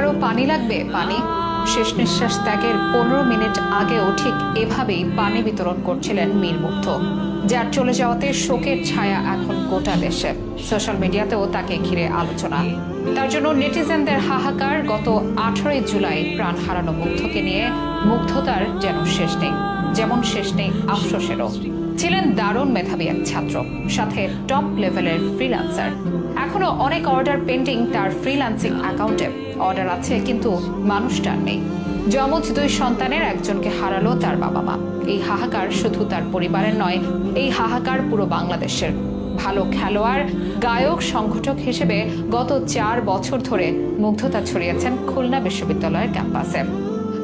কারো পানি লাগবে? পানি। শেষ নিঃশ্বাস ত্যাগের 15 মিনিট আগেও ঠিক এভাবেই পানি বিতরণ করছিলেন মীর মুগ্ধ, যার চলে যাওয়াতে শোকের ছায়া এখন গোটা দেশে। সোশ্যাল মিডিয়াতেও তাকে ঘিরে আলোচনা। তার জন্য নেটিজেনদের হাহাকার। গত 18 জুলাই প্রাণ হারানো মুগ্ধকে নিয়ে মুগ্ধতার যেন শেষ নেই, যেমন শেষ নেই আফসোসেরও। ছিলেন দারুণ মেধাবী এক ছাত্র, সাথে টপ লেভেলের ফ্রিল্যান্সার। এখনো অনেক অর্ডার পেন্ডিং তার ফ্রিল্যান্সিং অ্যাকাউন্টে। অর্ডার আছে কিন্তু মানুষটার নেই। যমজ 2 সন্তানের একজনকে হারালো তার বাবা মা। এই হাহাকার শুধু তার পরিবারের নয়, এই হাহাকার পুরো বাংলাদেশের। ভালো খেলোয়াড়, গায়ক, সংগঠক হিসেবে গত 4 বছর ধরে মুগ্ধতা ছড়িয়েছেন খুলনা বিশ্ববিদ্যালয়ের ক্যাম্পাসে।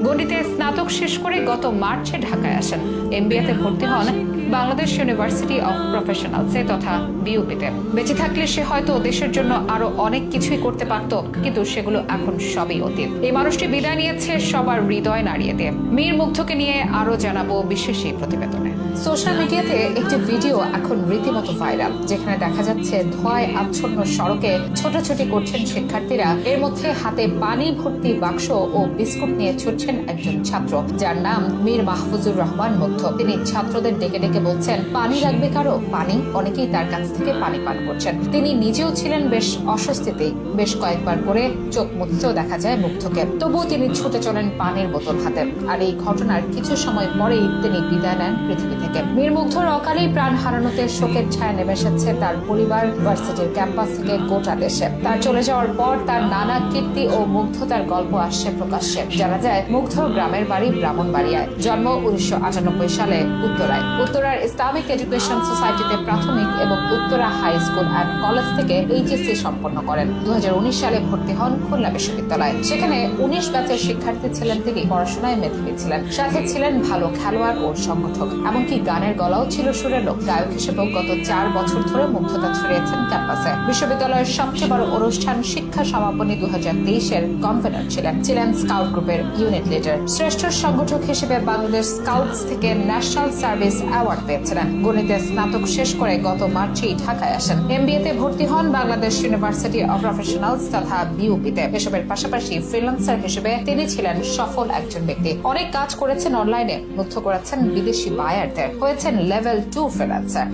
গণিতে স্নাতক শেষ করে গত মার্চে ঢাকায় আসেন। এমবিএতে ভর্তি হন বাংলাদেশ ইউনিভার্সিটি অফ প্রফেশনালসে তথা বিউপিতে। বেঁচে থাকলে সে হয়তো দেশের জন্য আরো অনেক কিছুই করতে পারত, কিন্তু সেগুলো এখন সবই অতীত। এই মানুষটি বিদায় নিয়েছে সবার হৃদয় নাড়িয়ে দিয়ে। মীর মুগ্ধকে নিয়ে আরো জানাবো বিশেষ এই প্রতিবেদনে। সোশ্যাল মিডিয়াতে একটি ভিডিও এখন রীতিমতো ভাইরাল, যেখানে দেখা যাচ্ছে ধোঁয়ায় আচ্ছন্ন সড়কে ছোটাছুটি করছেন শিক্ষার্থীরা। এর মধ্যে হাতে পানি ভর্তি বাক্স ও বিস্কুট নিয়ে ছুটছেন একজন ছাত্র, যার নাম মীর মাহফুজুর রহমান মুগ্ধ। তিনি ছাত্রদের ডেকে ডেকে বলছেন, পানি লাগবে কারো? পানি। অনেকেই তার কাছ থেকে পানি পান করছেন। তিনি নিজেও ছিলেন বেশ অস্বস্তিতেই। বেশ কয়েকবার করে চোখ মুছতেও দেখা যায় মুগ্ধকে। তবুও তিনি ছুটে চলেন পানির বোতল হাতে। আর এই ঘটনার কিছু সময় পরেই তিনি বিদায় নেন পৃথিবী থেকে। মীর মুগ্ধর অকালেই প্রাণ হারানোতে শোকের ছায়া নেমে এসেছে তার পরিবার, ভার্সিটির ক্যাম্পাস থেকে গোটা দেশে। তার চলে যাওয়ার পর তার নানা কীর্তি ও মুগ্ধতার গল্প আসছে প্রকাশ্যে। জানা যায় মুগ্ধর গ্রামের বাড়ি ব্রাহ্মণবাড়িয়ায়। জন্ম 1998 সালে উত্তরায়। উত্তরার ইসলামিক এডুকেশন সোসাইটিতে প্রাথমিক এবং Uttara high school and college থেকে এইচএসসি সম্পন্ন করেন। 2019 সালে ভর্তি হন খুলনা বিশ্ববিদ্যালয়ে। সেখানে 19 ব্যাচের শিক্ষার্থী ছিলেন তিনি। পড়াশোনায় মেধাবী ছিলেন, সাথে ছিলেন ভালো খেলোয়াড় ও সংগঠক। এমনকি গানের গলাও ছিল সুরেলো। গায়ক হিসেবেও গত 4 বছর ধরে মুগ্ধতা ছড়িয়েছেন ক্যাম্পাসে। বিশ্ববিদ্যালয়ের সবচেয়ে বড় অনুষ্ঠান শিক্ষা সমাপনী 2023-এর কনভেনার ছিলেন। স্কাউট গ্রুপের ইউনিট লিডার। শ্রেষ্ঠ সংগঠক হিসেবে বাংলাদেশ স্কাউটস থেকে ন্যাশনাল সার্ভিস অ্যাওয়ার্ড পেয়েছিলেন। গণিতে স্নাতক শেষ করে গত মার্চেই ঢাকায় আসেন। এমবিএতে ভর্তি হন বাংলাদেশ ইউনিভার্সিটি অফ প্রফেশনালস তথা বিউপিতে। এসবের পাশাপাশি ফ্রিল্যান্সার হিসেবে তিনি ছিলেন সফল একজন ব্যক্তি। অনেক কাজ করেছেন অনলাইনে, মুগ্ধ করেছেন বিদেশি বায়ারদের, হয়েছেন লেভেল 2 ফ্রিল্যান্সার।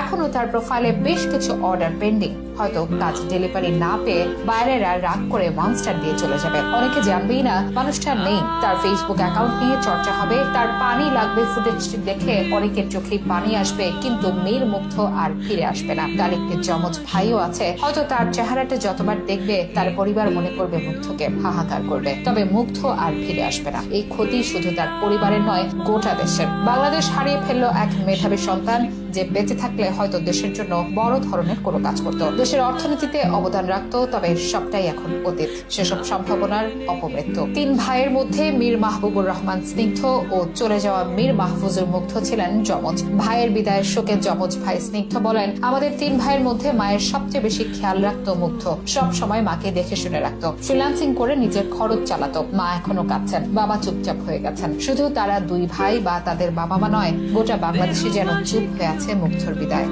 এখনো তার প্রোফাইলে বেশ কিছু অর্ডার পেন্ডিং। হয়তো কাজ ডেলিভারি না পেয়ে বাইরেরা রাগ করে মনস্টার দিয়ে চলে যাবে। অনেকে জানবেই না মানুষটা নেই। তার ফেসবুক অ্যাকাউন্ট নিয়ে চর্চা হবে, তার পানি লাগবে ফুটেজটি দেখে অনেকের চোখে পানি আসবে, কিন্তু মীর মুগ্ধ আর ফিরে আসবে না। তার একটি যমজ ভাইও আছে। হয়তো তার চেহারাটা যতবার দেখবে তার পরিবার মনে করবে মুগ্ধকে, হাহাকার করবে, তবে মুগ্ধ আর ফিরে আসবে না। এই ক্ষতি শুধু তার পরিবারের নয়, গোটা দেশের। বাংলাদেশ হারিয়ে ফেললো এক মেধাবী সন্তান, যে বেঁচে থাকলে হয়তো দেশের জন্য বড় ধরনের কোনো কাজ করত, দেশের অর্থনীতিতে অবদান রাখত। তবে সবটাই এখন অতীত, সেসব সম্ভাবনার অপমৃত্যু। 3 ভাইয়ের মধ্যে মীর মাহবুবুর রহমান স্নিগ্ধ ও চলে যাওয়া মীর মাহফুজুর মুগ্ধ ছিলেন যমজ। ভাইয়ের বিদায়ের শোকে যমজ ভাই স্নিগ্ধ বলেন, আমাদের 3 ভাইয়ের মধ্যে মায়ের সবচেয়ে বেশি খেয়াল রাখত মুগ্ধ। সব সময় মাকে দেখে শুনে রাখত, ফ্রিল্যান্সিং করে নিজের খরচ চালাতো। মা এখনো কাঁদছেন, বাবা চুপচাপ হয়ে গেছেন। শুধু তারা 2 ভাই বা তাদের বাবা মা নয়, গোটা বাংলাদেশে যেন চুপ হয়ে আছে মুগ্ধর বিদায়।